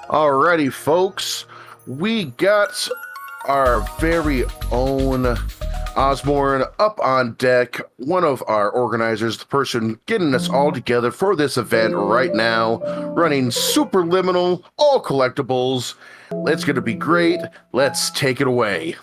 Alrighty, folks, we got our very own Ozmourn up on deck, one of our organizers, the person getting us all together for this event right now, running Superliminal, all collectibles. It's going to be great. Let's take it away.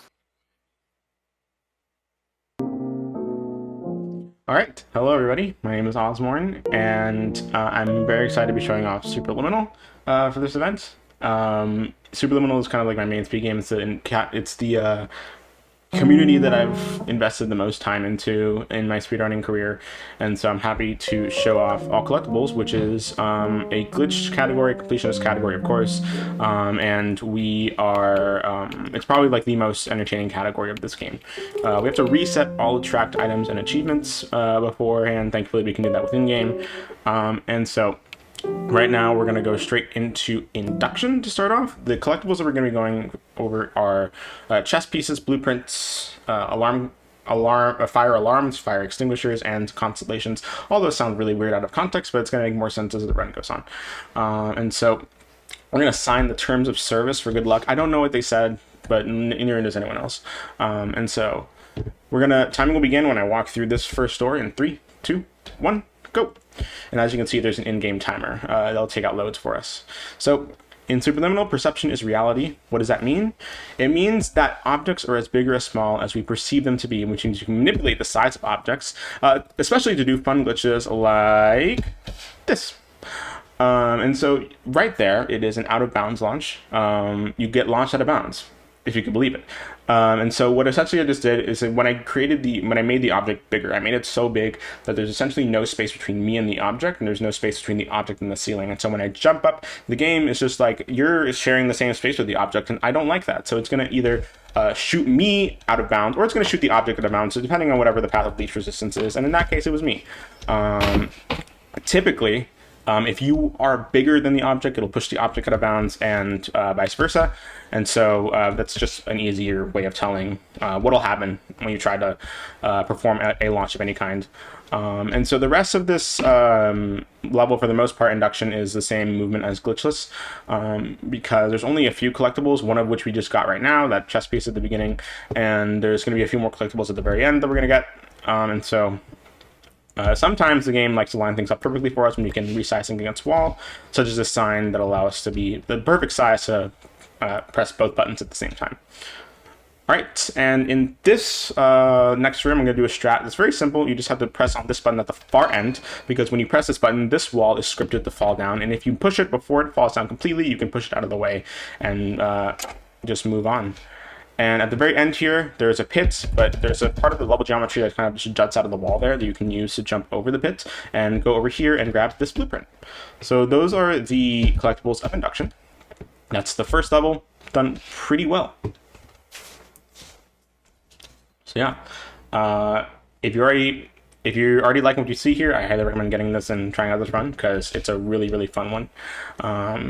All right, hello everybody. My name is Ozmourn, and I'm very excited to be showing off Superliminal for this event. Superliminal is kind of like my main speed game. It's the community that I've invested the most time into in my speedrunning career, and so I'm happy to show off all collectibles, which is a glitch category, completionist category, of course, and we are it's probably like the most entertaining category of this game. We have to reset all the tracked items and achievements beforehand. Thankfully, we can do that within game, and so right now, we're going to go straight into induction to start off. The collectibles that we're going to be going over are chess pieces, blueprints, fire alarms, fire extinguishers, and constellations. All those sound really weird out of context, but it's going to make more sense as the run goes on. And so we're going to sign the terms of service for good luck. I don't know what they said, but neither does anyone else. And so timing will begin when I walk through this first door in 3, 2, 1, go. And as you can see, there's an in-game timer. That'll take out loads for us. So in Superliminal, perception is reality. What does that mean? It means that objects are as big or as small as we perceive them to be, which means you can manipulate the size of objects, especially to do fun glitches like this. And so right there, it is an out-of-bounds launch. You get launched out of bounds, if you can believe it. And so what essentially I just did is that when I made the object bigger, I made it so big that there's essentially no space between me and the object, and there's no space between the object and the ceiling. And so when I jump up, the game is just like, you're sharing the same space with the object, and I don't like that. So it's going to either shoot me out of bounds, or it's going to shoot the object out of bounds, so depending on whatever the path of least resistance is. And in that case, it was me. Typically, if you are bigger than the object, it'll push the object out of bounds, and vice versa. And so that's just an easier way of telling what'll happen when you try to perform a launch of any kind. And so the rest of this level, for the most part, induction is the same movement as glitchless, because there's only a few collectibles, one of which we just got right now, that chess piece at the beginning, and there's going to be a few more collectibles at the very end that we're going to get. And so sometimes the game likes to line things up perfectly for us when you can resize things against wall, such as this sign that allow us to be the perfect size to press both buttons at the same time. All right, and in this next room, I'm going to do a strat that's very simple. You just have to press on this button at the far end, because when you press this button, this wall is scripted to fall down, and if you push it before it falls down completely, you can push it out of the way and just move on. And at the very end here, there's a pit, but there's a part of the level geometry that kind of just juts out of the wall there that you can use to jump over the pit and go over here and grab this blueprint. So those are the collectibles of induction. That's the first level, done pretty well. So yeah, if you're already liking what you see here, I highly recommend getting this and trying out this run, because it's a really, really fun one.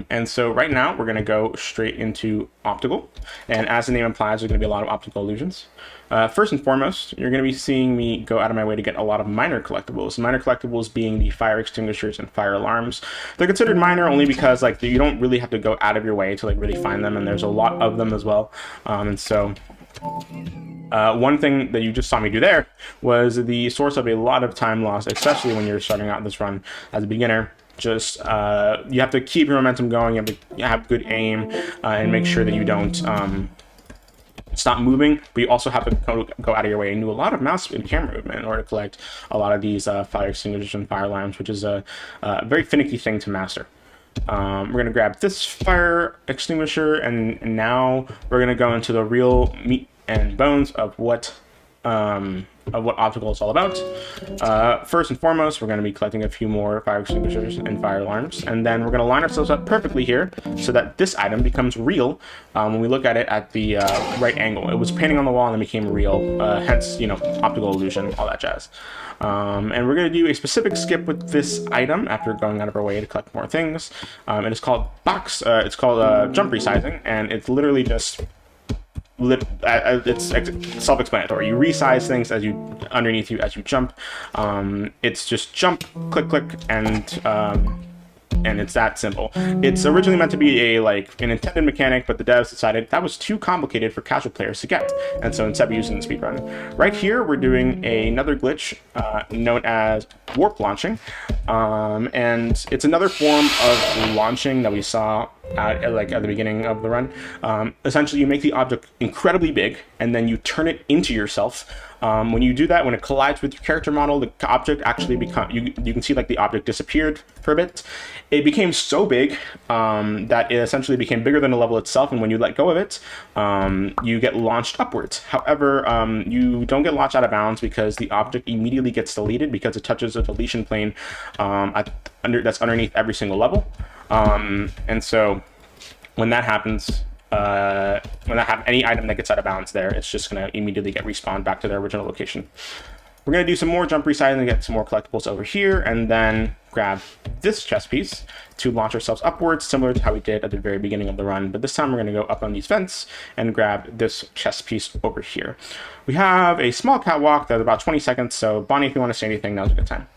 And so right now we're going to go straight into optical, and as the name implies, there's going to be a lot of optical illusions. First and foremost, you're going to be seeing me go out of my way to get a lot of minor collectibles. Minor collectibles being the fire extinguishers and fire alarms. They're considered minor only because like you don't really have to go out of your way to like really find them, and there's a lot of them as well. And so one thing that you just saw me do there was the source of a lot of time lost, especially when you're starting out this run as a beginner. Just you have to keep your momentum going, you have to have good aim, and make sure that you don't stop moving, but you also have to go out of your way and do a lot of mouse and camera movement in order to collect a lot of these fire extinguishers and fire alarms, which is a very finicky thing to master. We're going to grab this fire extinguisher, and now we're going to go into the real meat and bones of what optical is all about. First and foremost, we're going to be collecting a few more fire extinguishers and fire alarms, and then we're going to line ourselves up perfectly here so that this item becomes real when we look at it at the right angle. It was painting on the wall and then became real, hence, you know, optical illusion, all that jazz. And we're going to do a specific skip with this item after going out of our way to collect more things. It is called it's called jump resizing, and it's literally just it's self-explanatory. You resize things as you underneath you as you jump. It's just jump, click, click, and and it's that simple. It's originally meant to be an intended mechanic, but the devs decided that was too complicated for casual players to get, and so instead we're using the speedrun. Right here, we're doing another glitch known as warp launching, and it's another form of launching that we saw at the beginning of the run. Essentially, you make the object incredibly big, and then you turn it into yourself. When you do that, when it collides with your character model, the object actually you can see like the object disappeared for a bit. It became so big that it essentially became bigger than the level itself, and when you let go of it, you get launched upwards. However, you don't get launched out of bounds because the object immediately gets deleted because it touches a deletion plane that's underneath every single level. And so when that happens, any item that gets out of bounds there, it's just going to immediately get respawned back to their original location. We're going to do some more jump resizing and get some more collectibles over here, and then grab this chest piece to launch ourselves upwards, similar to how we did at the very beginning of the run. But this time we're going to go up on these vents and grab this chest piece over here. We have a small catwalk that's about 20 seconds, so Bonnie, if you want to say anything, now's a good time.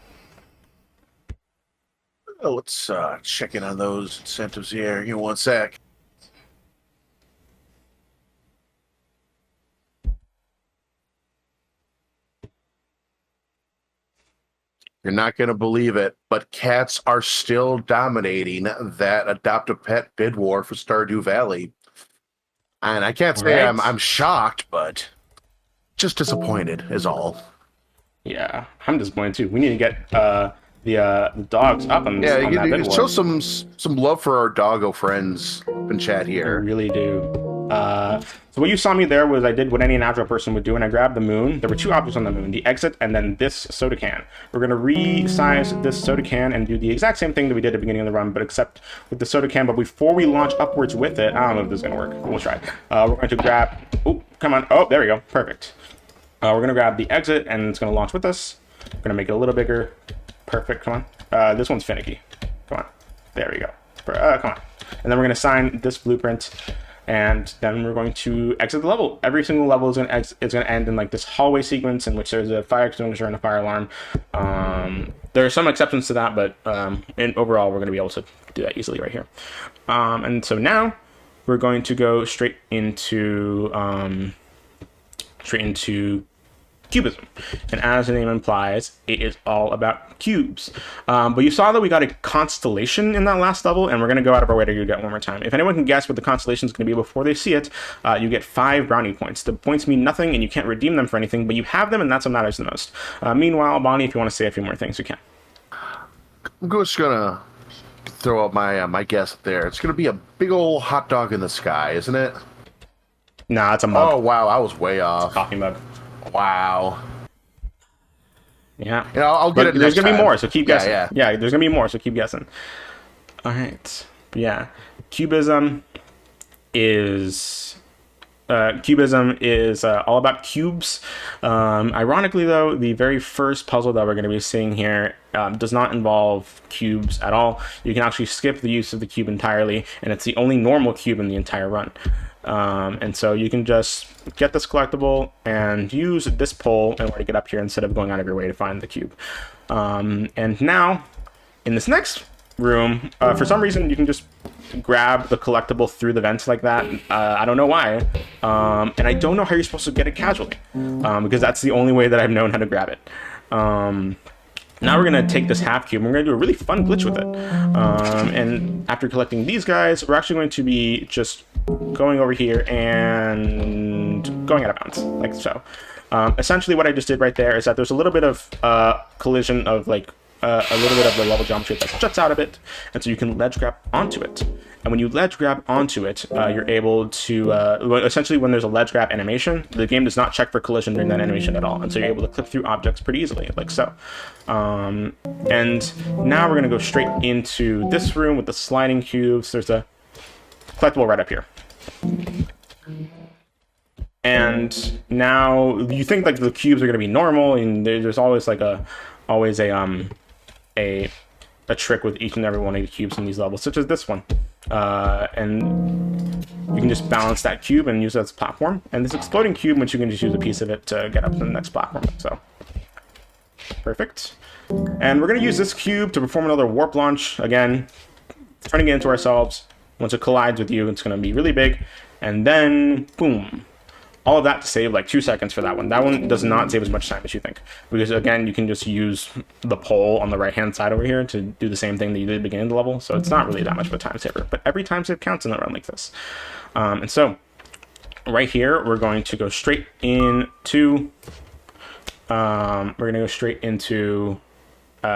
Oh, let's check in on those incentives here. Give me one sec. You're not going to believe it, but cats are still dominating that adopt a pet bid war for Stardew Valley. And I can't say I'm shocked, but just disappointed is all. Yeah, I'm disappointed too. We need to get the dogs up on that bid war. Show some love for our doggo friends up in chat here. I really do. So what you saw me there was I did what any natural person would do, and I grabbed the moon. There were two objects on the moon, the exit and then this soda can. We're going to resize this soda can and do the exact same thing that we did at the beginning of the run, but except with the soda can. But before we launch upwards with it, I don't know if this is going to work. We'll try. We're going to grab... Oh, come on. Oh, there we go. Perfect. We're going to grab the exit, and it's going to launch with us. We're going to make it a little bigger. Perfect. Come on. This one's finicky. Come on. There we go. Come on. And then we're going to assign this blueprint, and then we're going to exit the level. Every single level is going to end in like this hallway sequence in which there's a fire extinguisher and a fire alarm. There are some exceptions to that, but overall we're going to be able to do that easily right here. And so now we're going to go straight into cubism, and as the name implies, it is all about cubes. But you saw that we got a constellation in that last level, and we're going to go out of our way to do that one more time. If anyone can guess what the constellation is going to be before they see it, you get 5 brownie points. The points mean nothing, and you can't redeem them for anything, but you have them, and that's what matters the most. Meanwhile, Bonnie, if you want to say a few more things, you can. I'm just gonna throw out my guess up there. It's gonna be a big old hot dog in the sky, isn't it? Nah, it's a mug. Oh wow, I was way off. Coffee mug. Wow. Yeah. I'll get it. There's gonna be more, so keep guessing. Yeah. There's gonna be more, so keep guessing. All right. Yeah. Cubism is all about cubes. Ironically, though, the very first puzzle that we're going to be seeing here does not involve cubes at all. You can actually skip the use of the cube entirely, and it's the only normal cube in the entire run. And so you can just get this collectible and use this pole in order to get up here instead of going out of your way to find the cube. And now, in this next room, for some reason, you can just grab the collectible through the vents like that. I don't know why. And I don't know how you're supposed to get it casually, because that's the only way that I've known how to grab it. Now we're going to take this half cube and we're going to do a really fun glitch with it. And after collecting these guys, we're actually going to be just going over here and going out of bounds, like so. Essentially what I just did right there is that there's a little bit of collision of like a little bit of the level geometry that juts out a bit, and so you can ledge grab onto it. And when you ledge grab onto it, you're able to essentially when there's a ledge grab animation, the game does not check for collision during that animation at all, and so you're able to clip through objects pretty easily, like so. And now we're going to go straight into this room with the sliding cubes. There's a collectible right up here. And now you think like the cubes are going to be normal, and there's always like a trick with each and every one of the cubes in these levels, such as this one. And you can just balance that cube and use it as a platform. And this exploding cube, which you can just use a piece of it to get up to the next platform. So, perfect. And we're going to use this cube to perform another warp launch. Again, turning it into ourselves. Once it collides with you, it's going to be really big. And then, boom. All of that to save like 2 seconds for that one. That one does not save as much time as you think. Because again, you can just use the pole on the right-hand side over here to do the same thing that you did at the beginning of the level. So it's not really that much of a time saver. But every time save counts in a run like this. And so, right here, we're going to go straight into...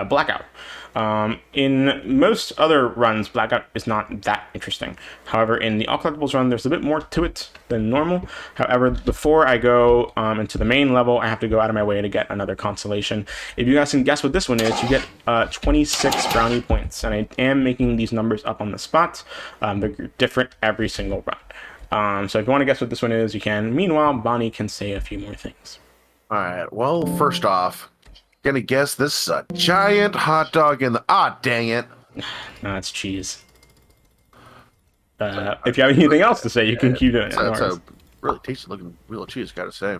Blackout. In most other runs, Blackout is not that interesting. However, in the All Collectibles run, there's a bit more to it than normal. However, before I go into the main level, I have to go out of my way to get another constellation. If you guys can guess what this one is, you get 26 brownie points. And I am making these numbers up on the spot. They're different every single run. So if you want to guess what this one is, you can. Meanwhile, Bonnie can say a few more things. All right. Well, first off, gonna guess this is a giant hot dog in the... Ah, dang it. No, it's cheese. If you have anything else to say, you can keep doing it. It's a really tasty looking real cheese, gotta say.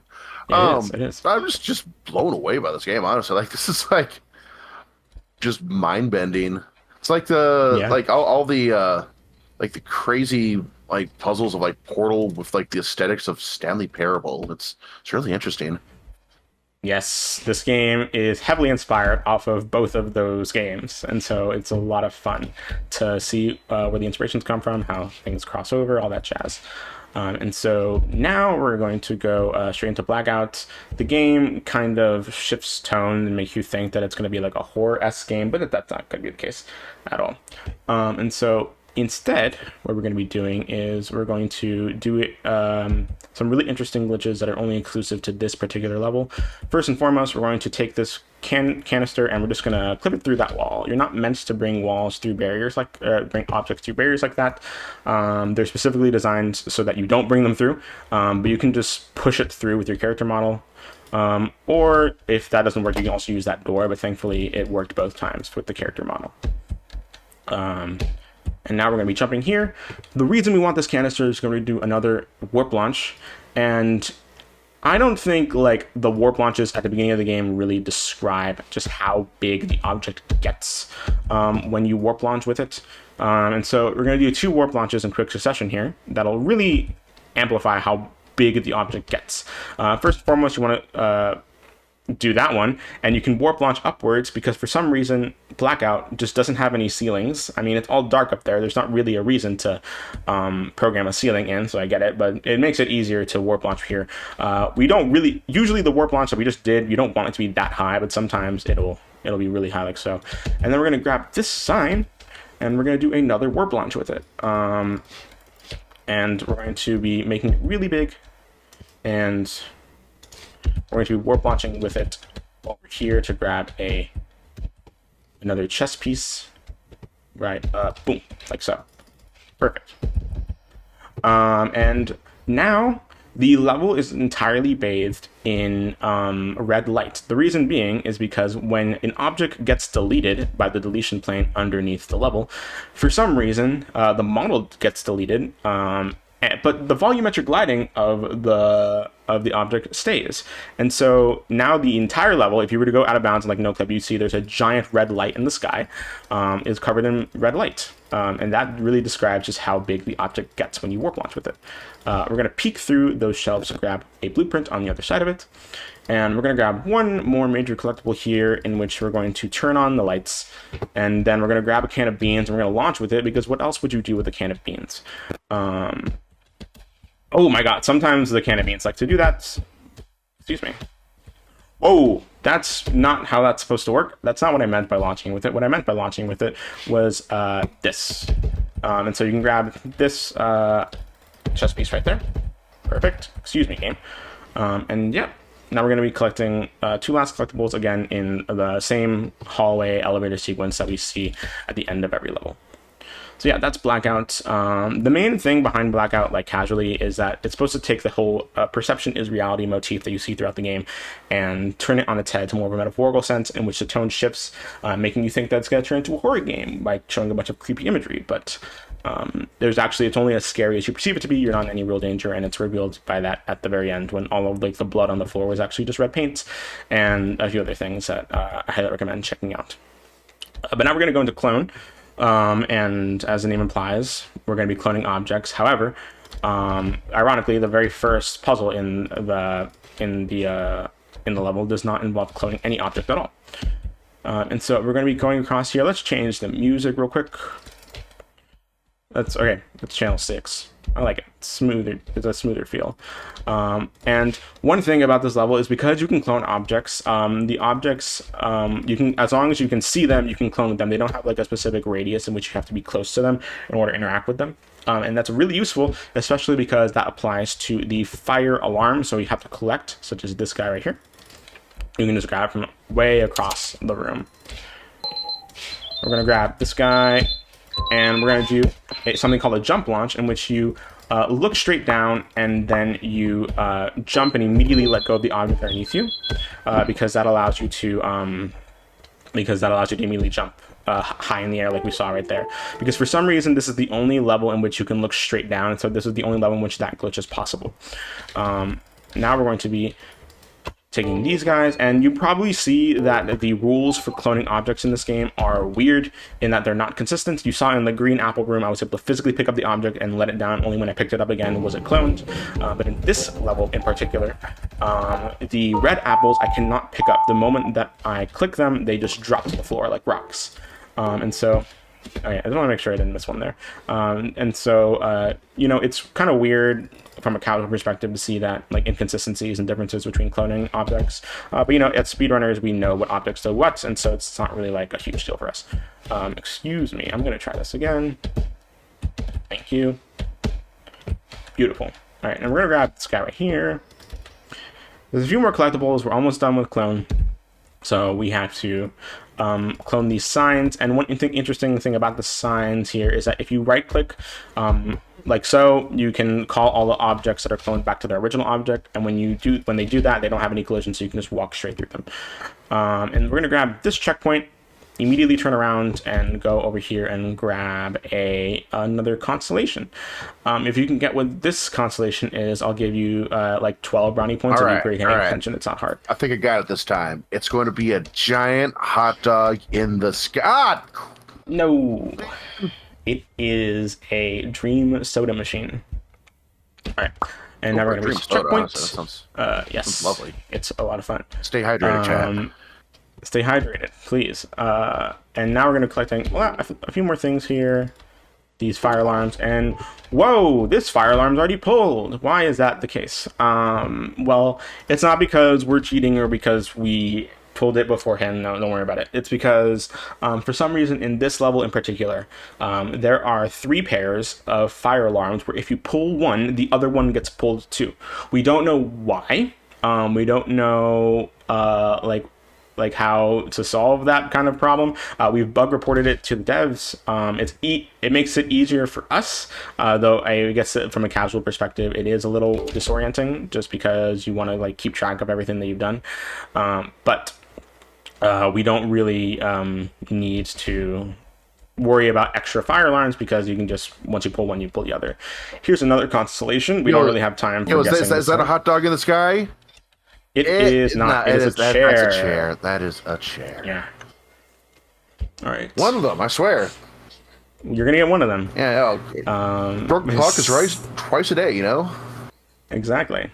It is. I'm just blown away by this game, honestly. Like, this is like just mind bending. It's like all the like the crazy like puzzles of like Portal with like the aesthetics of Stanley Parable. It's really interesting. Yes, this game is heavily inspired off of both of those games, and so it's a lot of fun to see where the inspirations come from, how things cross over, all that jazz. And so now we're going to go straight into Blackout. The game kind of shifts tone and makes you think that it's going to be like a horror-esque game, but that's not going to be the case at all. And so instead, what we're going to be doing is we're going to do some really interesting glitches that are only exclusive to this particular level. First and foremost, we're going to take this canister and we're just going to clip it through that wall. You're not meant to bring walls through barriers bring objects through barriers like that. They're specifically designed so that you don't bring them through, but you can just push it through with your character model. Or if that doesn't work, you can also use that door, but thankfully it worked both times with the character model. And now we're going to be jumping here. The reason we want this canister is going to do another warp launch. And I don't think like the warp launches at the beginning of the game really describe just how big the object gets when you warp launch with it. And so we're going to do 2 warp launches in quick succession here. That'll really amplify how big the object gets. First and foremost, you want to do that one, and you can warp launch upwards because for some reason Blackout just doesn't have any ceilings. I mean, it's all dark up there. There's not really a reason to program a ceiling in, so I get it, but it makes it easier to warp launch here. We don't really, usually the warp launch that we just did, you don't want it to be that high, but sometimes it'll be really high like so. And then we're going to grab this sign and we're going to do another warp launch with it. And we're going to be making it really big, and we're going to be warp launching with it over here to grab another chest piece. Right, boom, like so. Perfect. And now the level is entirely bathed in red light. The reason being is because when an object gets deleted by the deletion plane underneath the level, for some reason the model gets deleted, but the volumetric lighting of the object stays. And so now the entire level, if you were to go out of bounds and like no clip, you see there's a giant red light in the sky, is covered in red light. And that really describes just how big the object gets when you warp launch with it. We're going to peek through those shelves and grab a blueprint on the other side of it. And we're going to grab one more major collectible here in which we're going to turn on the lights. And then we're going to grab a can of beans and we're going to launch with it, because what else would you do with a can of beans? Oh my god, sometimes the can of beans like to do that. Excuse me. Oh, that's not how that's supposed to work. That's not what I meant by launching with it. What I meant by launching with it was this. And so you can grab this chest piece right there. Perfect. Excuse me, game. And yeah, now we're going to be collecting 2 last collectibles again in the same hallway elevator sequence that we see at the end of every level. So yeah, that's Blackout. The main thing behind Blackout, like casually, is that it's supposed to take the whole perception is reality motif that you see throughout the game and turn it on its head to more of a metaphorical sense in which the tone shifts, making you think that it's going to turn into a horror game by showing a bunch of creepy imagery. But it's only as scary as you perceive it to be. You're not in any real danger, and it's revealed by that at the very end when all of like the blood on the floor was actually just red paint and a few other things that I highly recommend checking out. But now we're going to go into Clone. And as the name implies, we're going to be cloning objects. However, ironically, the very first puzzle in the level does not involve cloning any object at all. And so we're going to be going across here. Let's change the music real quick. That's channel 6. I like it. It's smoother. It's a smoother feel. And one thing about this level is because you can clone objects, the objects, you can, as long as you can see them, you can clone them. They don't have like a specific radius in which you have to be close to them in order to interact with them. And that's really useful, especially because that applies to the fire alarm. So you have to collect, such as this guy right here. You can just grab from way across the room. We're going to grab this guy, and we're going to do something called a jump launch, in which you look straight down, and then you jump and immediately let go of the object underneath you, because that allows you to immediately jump high in the air like we saw right there. Because for some reason, this is the only level in which you can look straight down, and so this is the only level in which that glitch is possible. Now we're going to be taking these guys, and you probably see that the rules for cloning objects in this game are weird in that they're not consistent. You saw in the green apple room, I was able to physically pick up the object and let it down. Only when I picked it up again was it cloned. But in this level in particular, the red apples I cannot pick up. The moment that I click them, they just drop to the floor like rocks. And so I just want to make sure I didn't miss one there. And so, you know, it's kind of weird from a casual perspective to see that like inconsistencies and differences between cloning objects. But, you know, as speedrunners, we know what objects do what, and so it's not really like a huge deal for us. Excuse me, I'm going to try this again. Thank you. Beautiful. All right, and we're going to grab this guy right here. There's a few more collectibles. We're almost done with clone. So we have to clone these signs, and one interesting thing about the signs here is that if you right click like so, you can call all the objects that are cloned back to their original object, and when they do that, they don't have any collision, so you can just walk straight through them. And we're going to grab this checkpoint, immediately turn around and go over here and grab another constellation. If you can get what this constellation is, I'll give you like 12 brownie points. If you're paying attention, it's not hard. I think I got it this time. It's going to be a giant hot dog in the sky. No, it is a dream soda machine. All right, and now we're going to reach checkpoints. Yes, sounds lovely. It's a lot of fun. Stay hydrated, chat. Stay hydrated, please. And now we're going to collect a few more things here. These fire alarms, and whoa, this fire alarm's already pulled. Why is that the case? Well, it's not because we're cheating or because we pulled it beforehand. No, don't worry about it. It's because for some reason in this level in particular, there are 3 pairs of fire alarms where if you pull one, the other one gets pulled too. We don't know why. We don't know like how to solve that kind of problem. We've bug reported it to the devs. It makes it easier for us, though I guess from a casual perspective, it is a little disorienting just because you want to like keep track of everything that you've done. But we don't really need to worry about extra fire alarms because you can just, once you pull one, you pull the other. Here's another constellation. We don't really have time for guessing. Is that a hot dog in the sky? It is not. It is a chair. That's a chair. That is a chair. Yeah. All right. One of them, I swear. You're gonna get one of them. Yeah. Broken clock is right twice a day, you know. Exactly.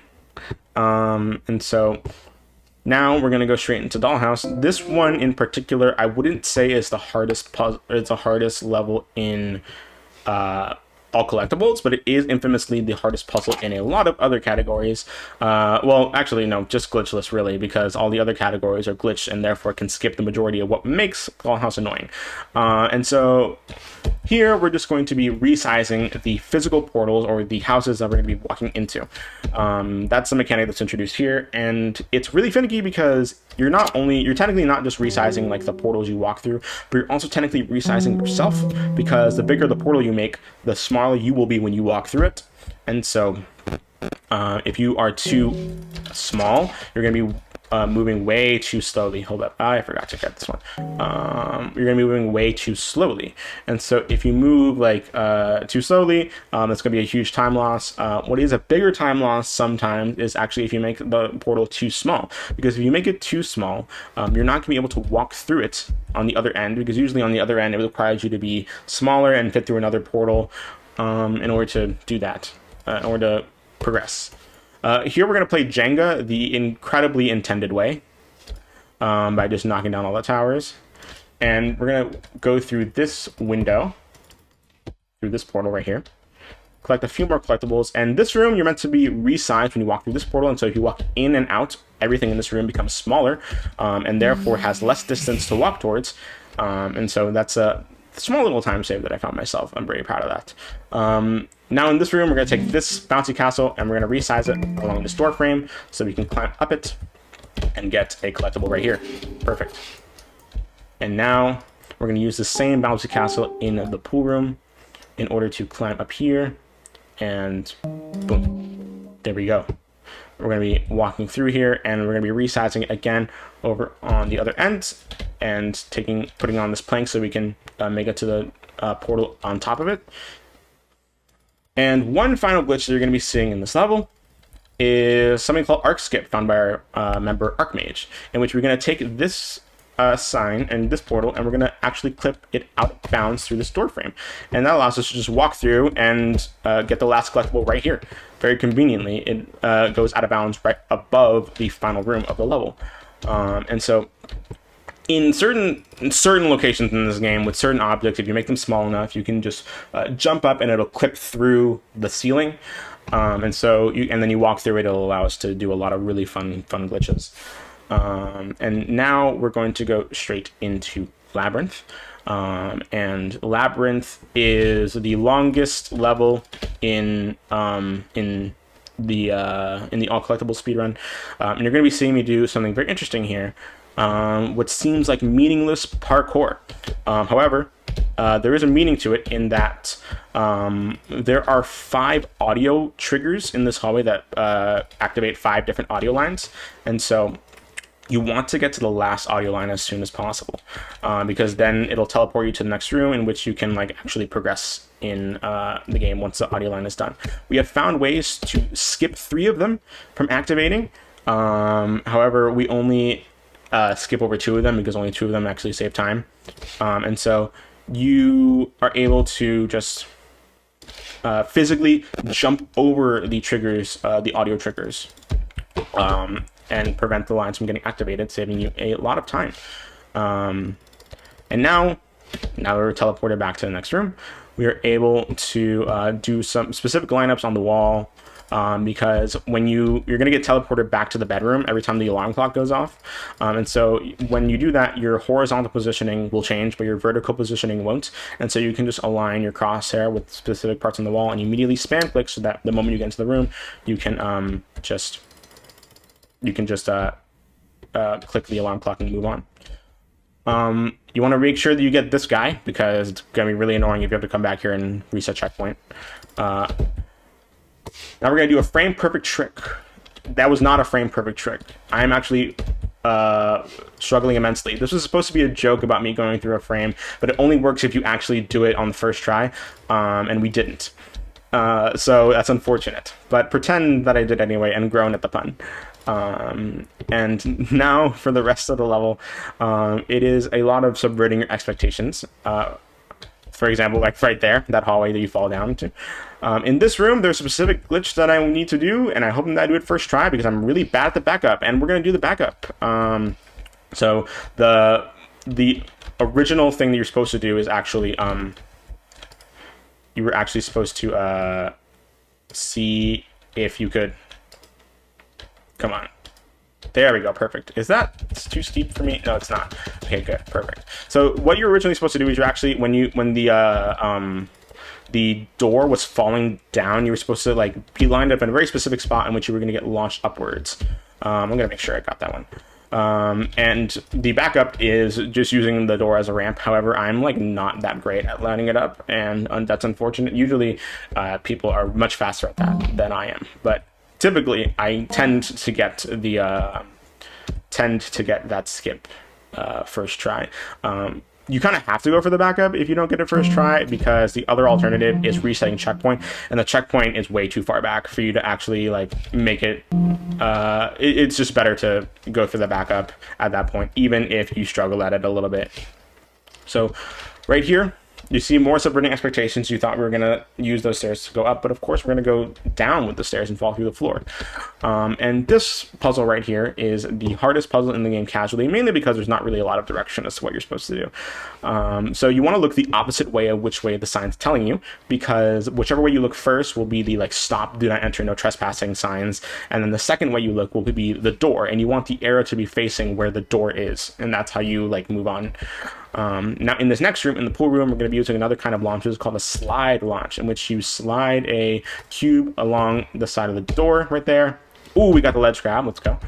And so now we're gonna go straight into Dollhouse. This one in particular, I wouldn't say is the hardest puzzle. It's the hardest level in all collectibles, but it is infamously the hardest puzzle in a lot of other categories. Well, actually, no, just glitchless, really, because all the other categories are glitched and therefore can skip the majority of what makes Dollhouse annoying. And so here we're just going to be resizing the physical portals or the houses that we're going to be walking into. That's the mechanic that's introduced here, and it's really finicky because you're technically not just resizing like the portals you walk through, but you're also technically resizing yourself, because the bigger the portal you make, the smaller you will be when you walk through it. And so if you are too small, you're going to be moving way too slowly. Hold up, I forgot to get this one. You're gonna be moving way too slowly, and so if you move like too slowly, that's gonna be a huge time loss. What is a bigger time loss sometimes is actually if you make the portal too small, because if you make it too small, you're not gonna be able to walk through it on the other end, because usually on the other end it requires you to be smaller and fit through another portal in order to do that, in order to progress. Here we're going to play Jenga the incredibly intended way, by just knocking down all the towers. And we're going to go through this window, through this portal right here, collect a few more collectibles. And this room, you're meant to be resized when you walk through this portal. And so if you walk in and out, everything in this room becomes smaller, and therefore has less distance to walk towards. And so that's a small little time save that I found myself. I'm very proud of that. Now in this room, we're going to take this bouncy castle and we're going to resize it along this door frame so we can climb up it and get a collectible right here. Perfect. And now we're going to use the same bouncy castle in the pool room in order to climb up here, and boom, there we go. We're going to be walking through here and we're going to be resizing it again over on the other end and putting on this plank so we can make it to the portal on top of it. And one final glitch that you're going to be seeing in this level is something called Arc Skip, found by our member Archmage, in which we're going to take this sign and this portal and we're going to actually clip it out of bounds through this door frame. And that allows us to just walk through and get the last collectible right here. Very conveniently, it goes out of bounds right above the final room of the level. And so in certain locations in this game, with certain objects, if you make them small enough, you can just jump up and it'll clip through the ceiling. And then you walk through it, it'll allow us to do a lot of really fun glitches. And now we're going to go straight into Labyrinth. And Labyrinth is the longest level in the all collectible speedrun. And you're going to be seeing me do something very interesting here. What seems like meaningless parkour. However, there is a meaning to it in that there are 5 audio triggers in this hallway that activate 5 different audio lines. And so you want to get to the last audio line as soon as possible, because then it'll teleport you to the next room in which you can actually progress in the game once the audio line is done. We have found ways to skip 3 of them from activating. However, we only skip over 2 of them because only 2 of them actually save time. And so you are able to just physically jump over the triggers, the audio triggers, and prevent the lines from getting activated, saving you a lot of time. And now we're teleported back to the next room. We are able to do some specific lineups on the wall, because when you're going to get teleported back to the bedroom every time the alarm clock goes off. And so when you do that, your horizontal positioning will change, but your vertical positioning won't. And so you can just align your crosshair with specific parts on the wall and immediately spam click so that the moment you get into the room, you can just click the alarm clock and move on. You want to make sure that you get this guy, because it's going to be really annoying if you have to come back here and reset checkpoint. Now we're going to do a frame perfect trick. That was not a frame perfect trick. I'm actually struggling immensely. This was supposed to be a joke about me going through a frame, but it only works if you actually do it on the first try, and we didn't. So that's unfortunate, but pretend that I did anyway and groan at the pun. And now for the rest of the level, it is a lot of subverting your expectations. For example, like right there, that hallway that you fall down to. In this room, there's a specific glitch that I need to do, and I hope that I do it first try because I'm really bad at the backup, and we're going to do the backup. So the original thing that you're supposed to do is actually, you were actually supposed to see if you could, come on. There we go, perfect. Is that too steep for me? No, it's not. Okay, good, perfect. So what you're originally supposed to do is you're actually, when the door was falling down, you were supposed to be lined up in a very specific spot in which you were going to get launched upwards. I'm going to make sure I got that one. And the backup is just using the door as a ramp. However, I'm not that great at lining it up, and that's unfortunate. Usually people are much faster at that than I am, but typically I tend to get the tend to get that skip first try. You kind of have to go for the backup if you don't get it first try, because the other alternative is resetting checkpoint, and the checkpoint is way too far back for you to actually like make it. It's just better to go for the backup at that point, even if you struggle at it a little bit. So right here, you see more subverting expectations. You thought we were going to use those stairs to go up, but of course we're going to go down with the stairs and fall through the floor. And this puzzle right here is the hardest puzzle in the game casually, mainly because there's not really a lot of direction as to what you're supposed to do. So you want to look the opposite way of which way the sign's telling you, because whichever way you look first will be the like stop, do not enter, no trespassing signs, and then the second way you look will be the door, and you want the arrow to be facing where the door is, and that's how you like move on. Now in this next room, in the pool room, we're going to be using another kind of launch. It's called a slide launch, in which you slide a cube along the side of the door right there. Ooh, we got the ledge grab. Let's go.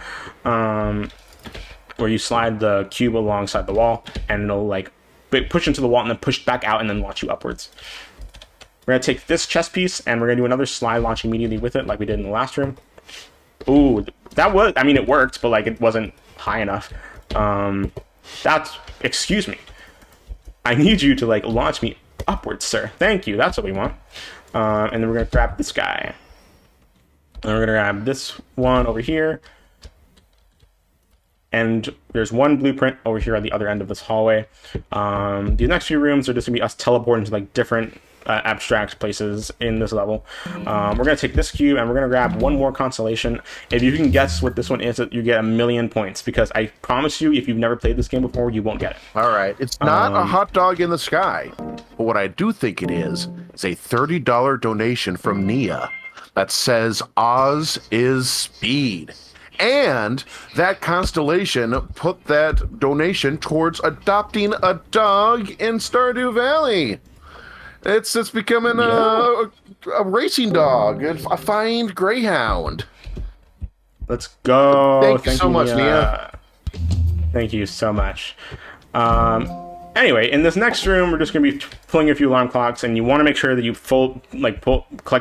Where you slide the cube alongside the wall, and it'll like push into the wall and then push back out and then launch you upwards. We're going to take this chest piece and we're going to do another slide launch immediately with it, like we did in the last room. Ooh, that was, I mean, it worked, but like it wasn't high enough. Excuse me. I need you to like launch me upwards, sir. Thank you. That's what we want. And then we're going to grab this guy. And we're going to grab this one over here. And there's one blueprint over here at the other end of this hallway. These next few rooms are just going to be us teleporting to like different abstract places in this level. We're going to take this cube and we're going to grab one more constellation. If you can guess what this one is, you get 1,000,000 points, because I promise you, if you've never played this game before, you won't get it. All right. It's not a hot dog in the sky. But what I do think it is a $30 donation from Nia that says Oz is speed. And that constellation put that donation towards adopting a dog in Stardew Valley. It's becoming a racing dog, a fine greyhound. Let's go. Thank you so much, Nia. Thank you so much. Anyway, in this next room, we're just going to be pulling a few alarm clocks, and you want to make sure that you collect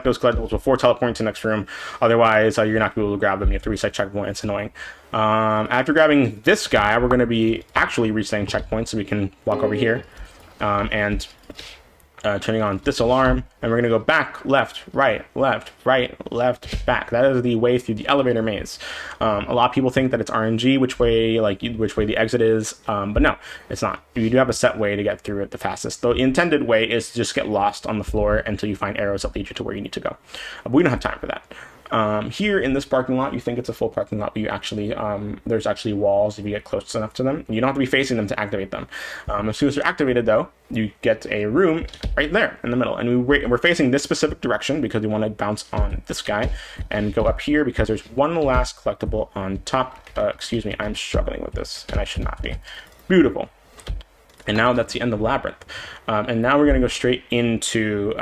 those collectibles before teleporting to the next room. Otherwise, you're not going to be able to grab them. You have to reset checkpoint. It's annoying. After grabbing this guy, we're going to be actually resetting checkpoints, so we can walk over here and turning on this alarm, and we're going to go back, left, right, back. That is the way through the elevator maze. A lot of people think that it's RNG, which way the exit is, but no, it's not. You do have a set way to get through it the fastest. The intended way is to just get lost on the floor until you find arrows that lead you to where you need to go. But we don't have time for that. Here in this parking lot, you think it's a full parking lot, but you actually there's actually walls if you get close enough to them. You don't have to be facing them to activate them. As soon as they're activated, though, you get a room right there in the middle, and we're facing this specific direction because we want to bounce on this guy and go up here because there's one last collectible on top. Excuse me, I'm struggling with this, and I should not be. Beautiful. And now that's the end of Labyrinth. And now we're gonna go straight into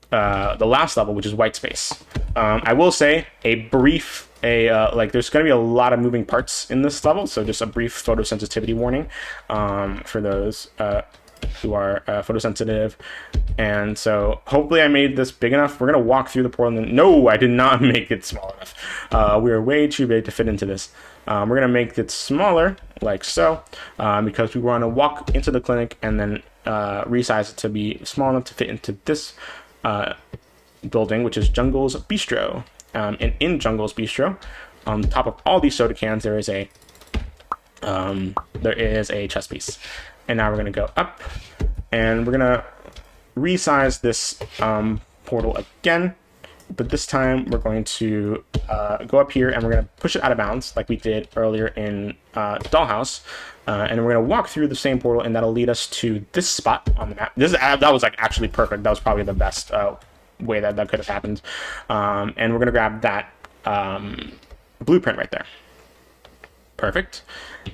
the last level, which is white space. I will say there's going to be a lot of moving parts in this level, so just a brief photosensitivity warning for those who are photosensitive. And so hopefully I made this big enough. We're going to walk through the portal. No, I did not make it small enough. We are way too big to fit into this. We're going to make it smaller, like so, because we want to walk into the clinic and then resize it to be small enough to fit into this building, which is Jungle's Bistro. And in Jungle's Bistro, on top of all these soda cans, there is a chess piece. And now we're going to go up, and we're going to resize this portal again, but this time we're going to go up here and we're going to push it out of bounds like we did earlier in Dollhouse. And we're going to walk through the same portal, and that'll lead us to this spot on the map. That was like actually perfect. That was probably the best way that could have happened. And we're going to grab that blueprint right there. Perfect.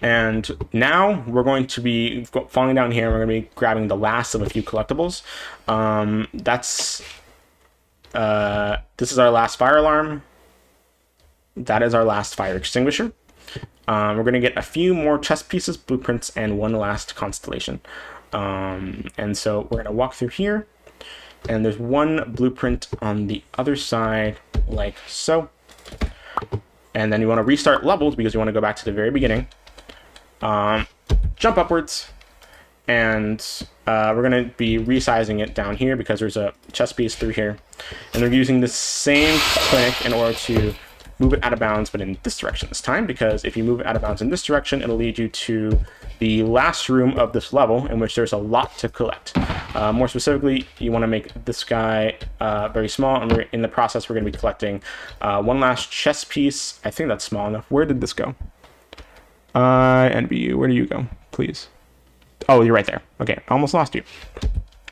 And now we're going to be falling down here, and we're going to be grabbing the last of a few collectibles. This is our last fire alarm. That is our last fire extinguisher. We're going to get a few more chest pieces, blueprints, and one last constellation. And so we're going to walk through here, and there's one blueprint on the other side, like so. and then you want to restart levels because you want to go back to the very beginning. Jump upwards, and we're going to be resizing it down here because there's a chess piece through here, and they're using the same clinic in order to move it out of bounds, but in this direction this time, because if you move it out of bounds in this direction, it'll lead you to the last room of this level, in which there's a lot to collect. More specifically, you want to make this guy very small, and in the process, we're going to be collecting one last chess piece. I think that's small enough. Where did this go? NBU, where do you go, please? Oh, you're right there. Okay, almost lost you.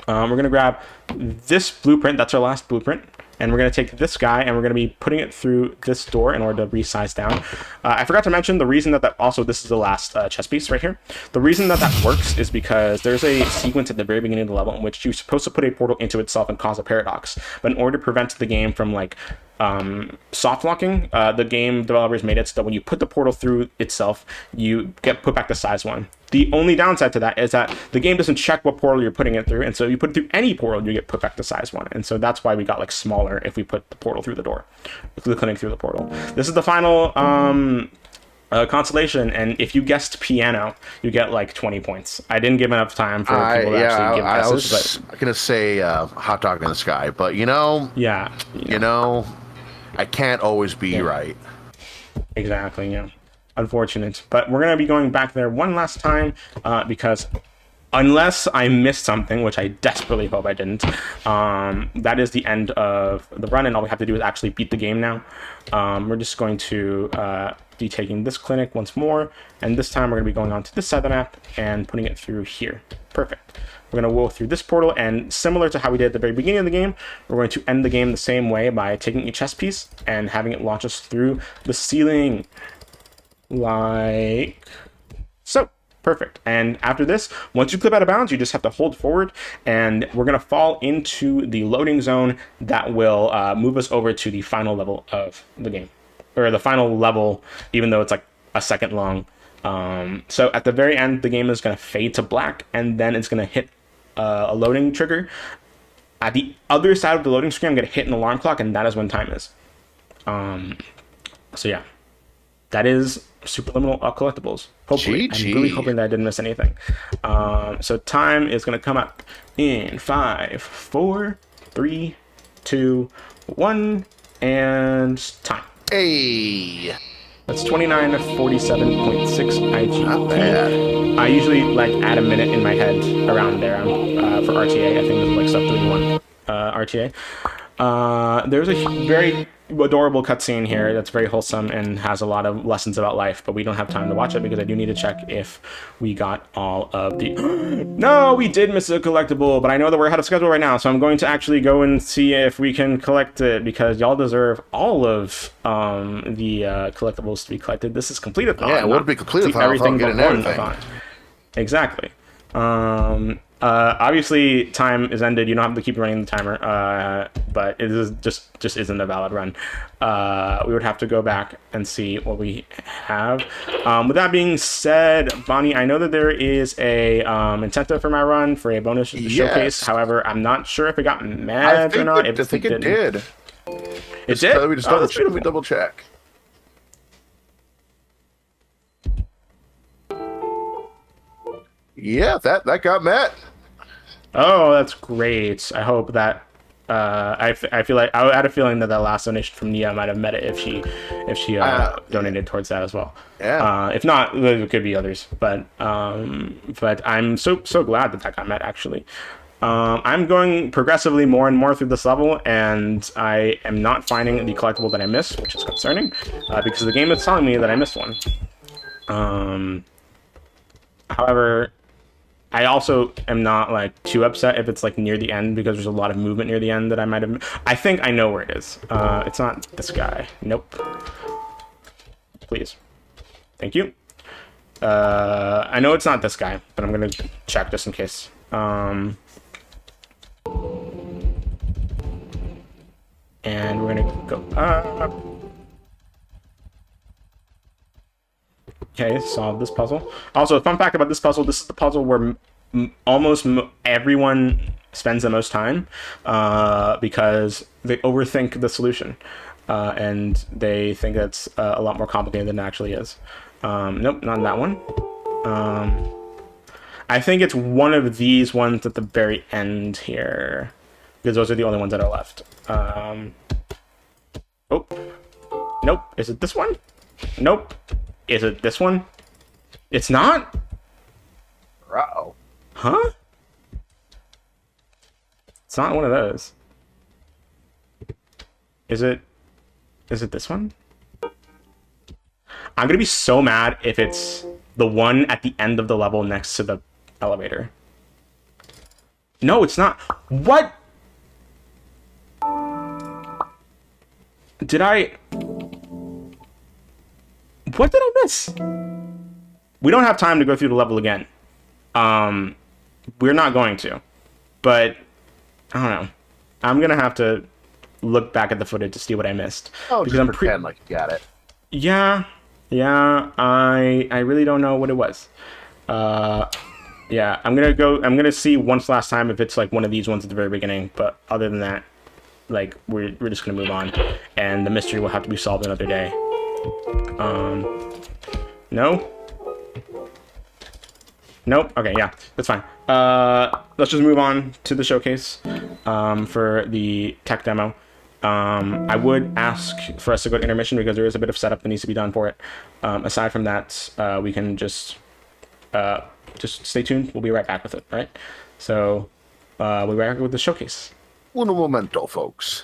We're going to grab this blueprint. That's our last blueprint. And we're going to take this guy and we're going to be putting it through this door in order to resize down. I forgot to mention the reason that also this is the last chess piece right here. The reason that works is because there's a sequence at the very beginning of the level in which you're supposed to put a portal into itself and cause a paradox. But in order to prevent the game from like soft locking, the game developers made it so that when you put the portal through itself, you get put back to size 1. The only downside to that is that the game doesn't check what portal you're putting it through, and so if you put it through any portal, you get put back to size 1, and so that's why we got like smaller if we put the portal through the door, the clinic through the portal. This is the final constellation, and if you guessed piano, you get like 20 points. I didn't give enough time for people to actually give guesses. I was gonna say hot dog in the sky, but you know, I can't always be right. Exactly, yeah. Unfortunate. But we're going to be going back there one last time because unless I missed something, which I desperately hope I didn't, that is the end of the run, and all we have to do is actually beat the game now. We're just going to be taking this clinic once more, and this time we're going to be going on to this side of the map and putting it through here. Perfect. We're going to go through this portal, and similar to how we did at the very beginning of the game, we're going to end the game the same way by taking a chess piece and having it launch us through the ceiling. Like so. Perfect. And after this, once you clip out of bounds, you just have to hold forward, and we're going to fall into the loading zone that will move us over to the final level of the game, or the final level, even though it's like a second long. So at the very end, the game is going to fade to black, and then it's going to hit a loading trigger. At the other side of the loading screen, I'm going to hit an alarm clock, and that is when time is. So yeah, that is Superliminal collectibles. Hopefully, I'm really hoping that I didn't miss anything. So time is going to come up in 5, 4, 3, 2, 1, and time. Hey, that's 29:47.6 IG. Not bad. I usually like add a minute in my head around there for RTA. I think it's like sub 31 RTA. There's a very adorable cutscene here that's very wholesome and has a lot of lessons about life, but we don't have time to watch it because I do need to check if we got all of the no, we did miss a collectible, but I know that we're ahead of schedule right now, so I'm going to actually go and see if we can collect it because y'all deserve all of the collectibles to be collected. This is Completithon. Yeah, it would be Completithon. Everything but one. Exactly. Obviously time is ended. You don't have to keep running the timer, but it is just isn't a valid run. We would have to go back and see what we have. With that being said, Bonnie, I know that there is a incentive for my run for a bonus showcase. However, I'm not sure if it got mad or not. I think it did. It did? Let me just double check. Yeah, that got met. Oh, that's great. I hope that I feel like I had a feeling that last donation from Nia might have met it if she donated towards that as well. Yeah. If not, there could be others. But I'm so glad that got met actually. I'm going progressively more and more through this level, and I am not finding the collectible that I missed, which is concerning, because the game is telling me that I missed one. However, I also am not like too upset if it's like near the end because there's a lot of movement near the end that I might have. I think I know where it is. It's not this guy. Nope. Please. Thank you. I know it's not this guy, but I'm gonna check just in case. And we're gonna go up. Okay, solve this puzzle. Also, a fun fact about this puzzle, this is the puzzle where almost everyone spends the most time because they overthink the solution. and they think that's a lot more complicated than it actually is. Nope, not that one. I think it's one of these ones at the very end here, because those are the only ones that are left. Oh, nope. Is it this one? Nope. Is it this one? It's not? Uh-oh. Huh? It's not one of those. Is it this one? I'm gonna be so mad if it's the one at the end of the level next to the elevator. No, it's not. What? Did I... What did I miss? We don't have time to go through the level again. We're not going to. But, I don't know. I'm gonna have to look back at the footage to see what I missed. Oh, because just pretend like you got it. Yeah, I really don't know what it was. Yeah, I'm gonna see once last time if it's like one of these ones at the very beginning, but other than that, like, we're just gonna move on, and the mystery will have to be solved another day. No? Nope. Okay, yeah, that's fine. Let's just move on to the showcase, for the tech demo. I would ask for us to go to intermission because there is a bit of setup that needs to be done for it. Aside from that, we can just stay tuned. We'll be right back with it, all right? So, we'll be right back with the showcase. Un momento, folks.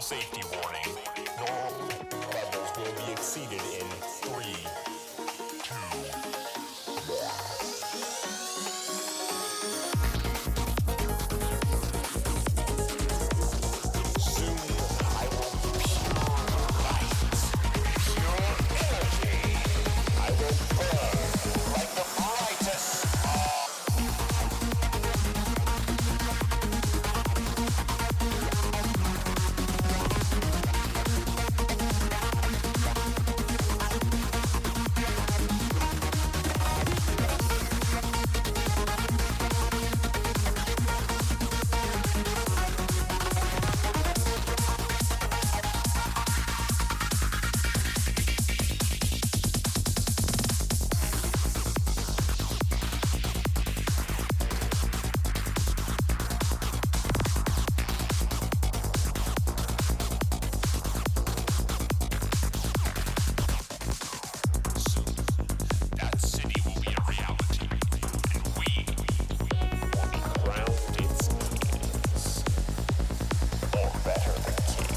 Safety warning. Normal levels will be exceeded in 3, 2, soon I will pure light, pure energy. I will burn like the brightest. That city will be a reality, and we will be crowned its kings, or better than kings.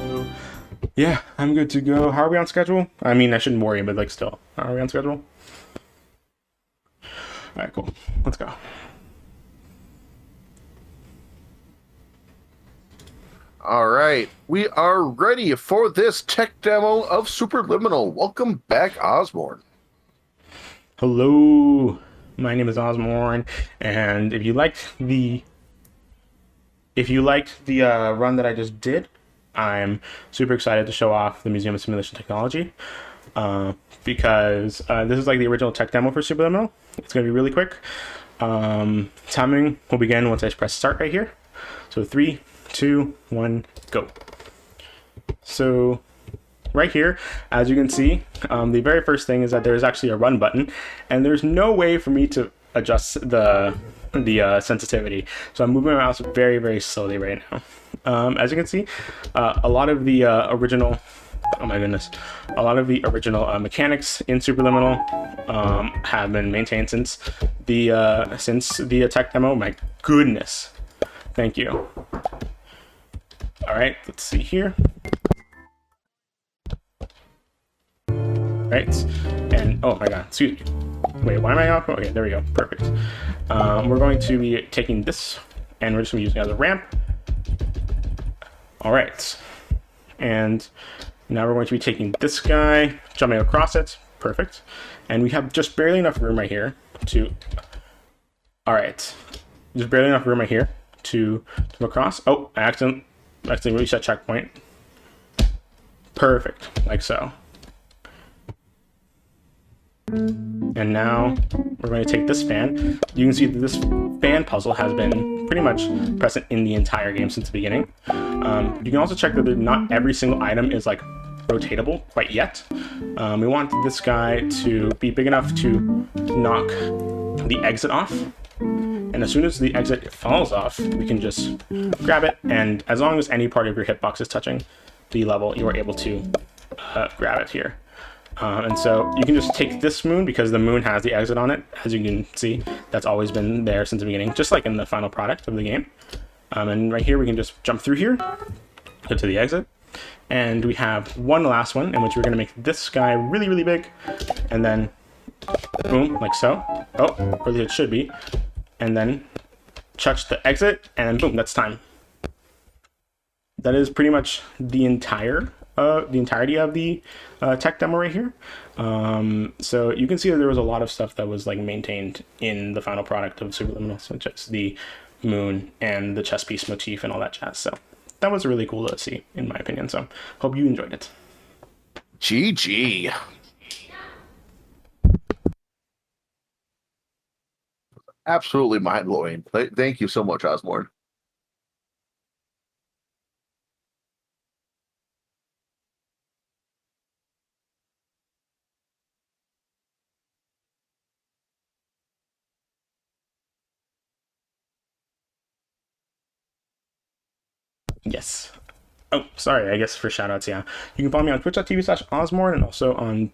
So, yeah, I'm good to go. How are we on schedule? I mean, I shouldn't worry, but like still. How are we on schedule? Alright, cool. Let's go. All right, we are ready for this tech demo of Superliminal. Welcome back, Ozmourn. Hello, my name is Ozmourn, and if you liked the run that I just did, I'm super excited to show off the Museum of Simulation Technology, because this is like the original tech demo for Superliminal. It's going to be really quick. Timing will begin once I press start right here. So 3, 2, 1, go. So right here, as you can see, the very first thing is that there is actually a run button, and there's no way for me to adjust the sensitivity. So I'm moving my mouse very, very slowly right now. As you can see, a lot of the original, oh my goodness, a lot of the original mechanics in Superliminal have been maintained since the tech demo. My goodness, thank you. All right, let's see here. Right, and oh my god, excuse me. Wait, why am I off? Okay, there we go, perfect. We're going to be taking this, and we're just going to be using it as a ramp. All right, and now we're going to be taking this guy, jumping across it, perfect. And we have just barely enough room right here to, all right, just barely enough room right here to come across. Oh, I accidentally reset checkpoint. Perfect, like so. And now we're going to take this fan. You can see that this fan puzzle has been pretty much present in the entire game since the beginning. You can also check that not every single item is like rotatable quite yet. We want this guy to be big enough to knock the exit off. And as soon as the exit falls off, we can just grab it. And as long as any part of your hitbox is touching the level, you are able to grab it here. And so you can just take this moon because the moon has the exit on it. As you can see, that's always been there since the beginning, just like in the final product of the game. And right here, we can just jump through here, go to the exit. And we have one last one in which we're going to make this guy really, really big. And then, boom, like so. Oh, or it should be. and then touch the exit, and boom, that's time. That is pretty much the entirety of the tech demo right here. So you can see that there was a lot of stuff that was like maintained in the final product of Superliminal, such as the moon and the chess piece motif and all that jazz. So that was really cool to see, in my opinion. So hope you enjoyed it. GG. Absolutely mind-blowing. Thank you so much, Ozmourn. Yes. Oh, sorry. I guess for shoutouts, yeah. You can follow me on twitch.tv/Ozmourn and also you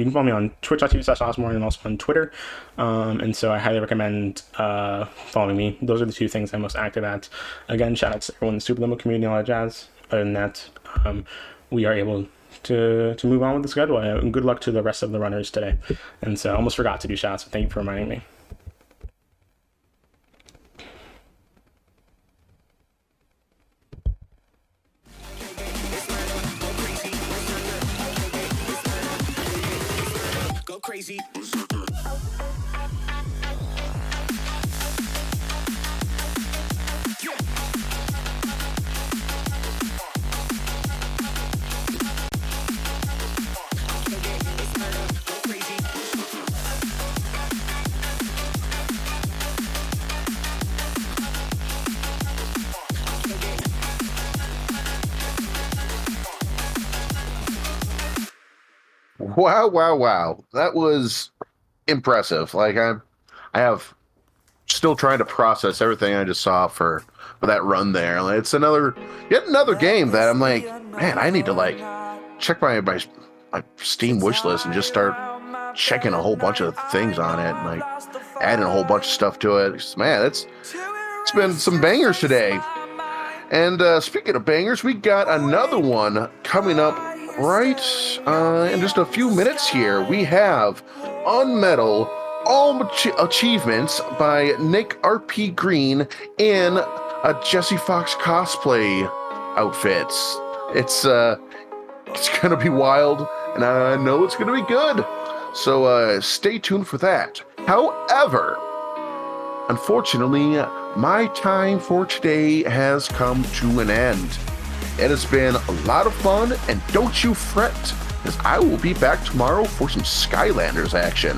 can follow me on twitch.tv/Ozmourn and also on Twitter. And so I highly recommend following me. Those are the two things I'm most active at. Again, shoutouts to everyone in the Superliminal community and all that jazz. Other than that, we are able to move on with the schedule. And good luck to the rest of the runners today. And so I almost forgot to do shoutouts, so thank you for reminding me. Go crazy. Wow, wow, wow. That was impressive. Like I have still trying to process everything I just saw for that run there. Like, it's yet another game that I'm like, man, I need to like check my Steam wish list and just start checking a whole bunch of things on it and like adding a whole bunch of stuff to it. 'Cause, man, it's been some bangers today. And speaking of bangers, we got another one coming up right in just a few minutes here. We have Unmetal Achievements by Nick R.P. Green in a Jesse Fox cosplay outfits. It's gonna be wild, and I know it's gonna be good. So stay tuned for that. However, unfortunately, my time for today has come to an end. It has been a lot of fun, and don't you fret, as I will be back tomorrow for some Skylanders action.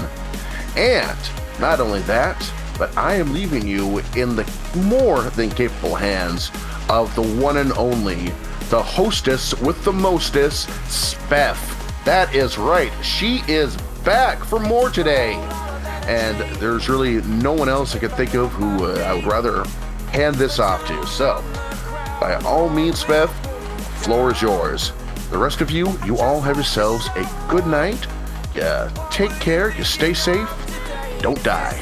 And not only that, but I am leaving you in the more than capable hands of the one and only, the hostess with the mostest, Speff. That is right, she is back for more today. And there's really no one else I could think of who I would rather hand this off to. So, by all means, Speff, floor is yours. The rest of you, you all have yourselves a good night. Take care, you stay safe, don't die.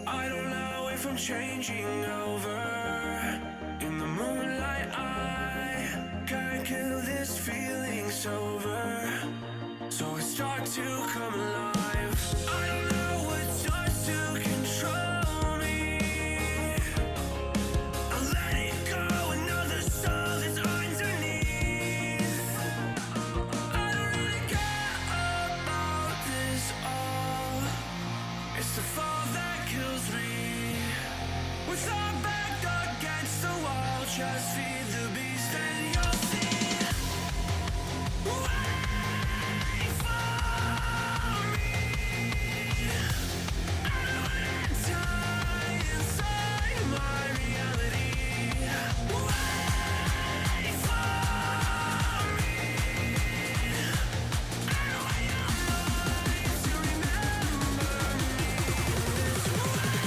I don't know if life I'm changing over. In the moonlight I can't kill this feeling sober. So I start to come alive. I don't know what starts to control me. I let it go, another soul that's underneath. I don't really care about this all. It's the fall that kills me. With our back against the wall, just feed the beast and you'll see. Wait for me. I don't wanna die inside my reality. Wait for me. I don't want your mind to remember me this way.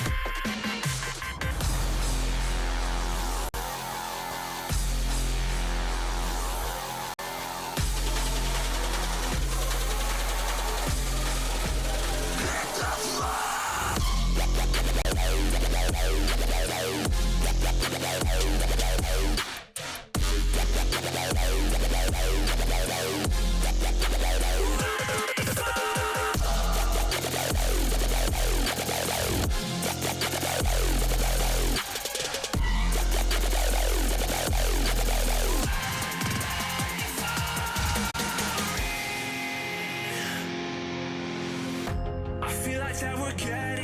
I feel like that we're getting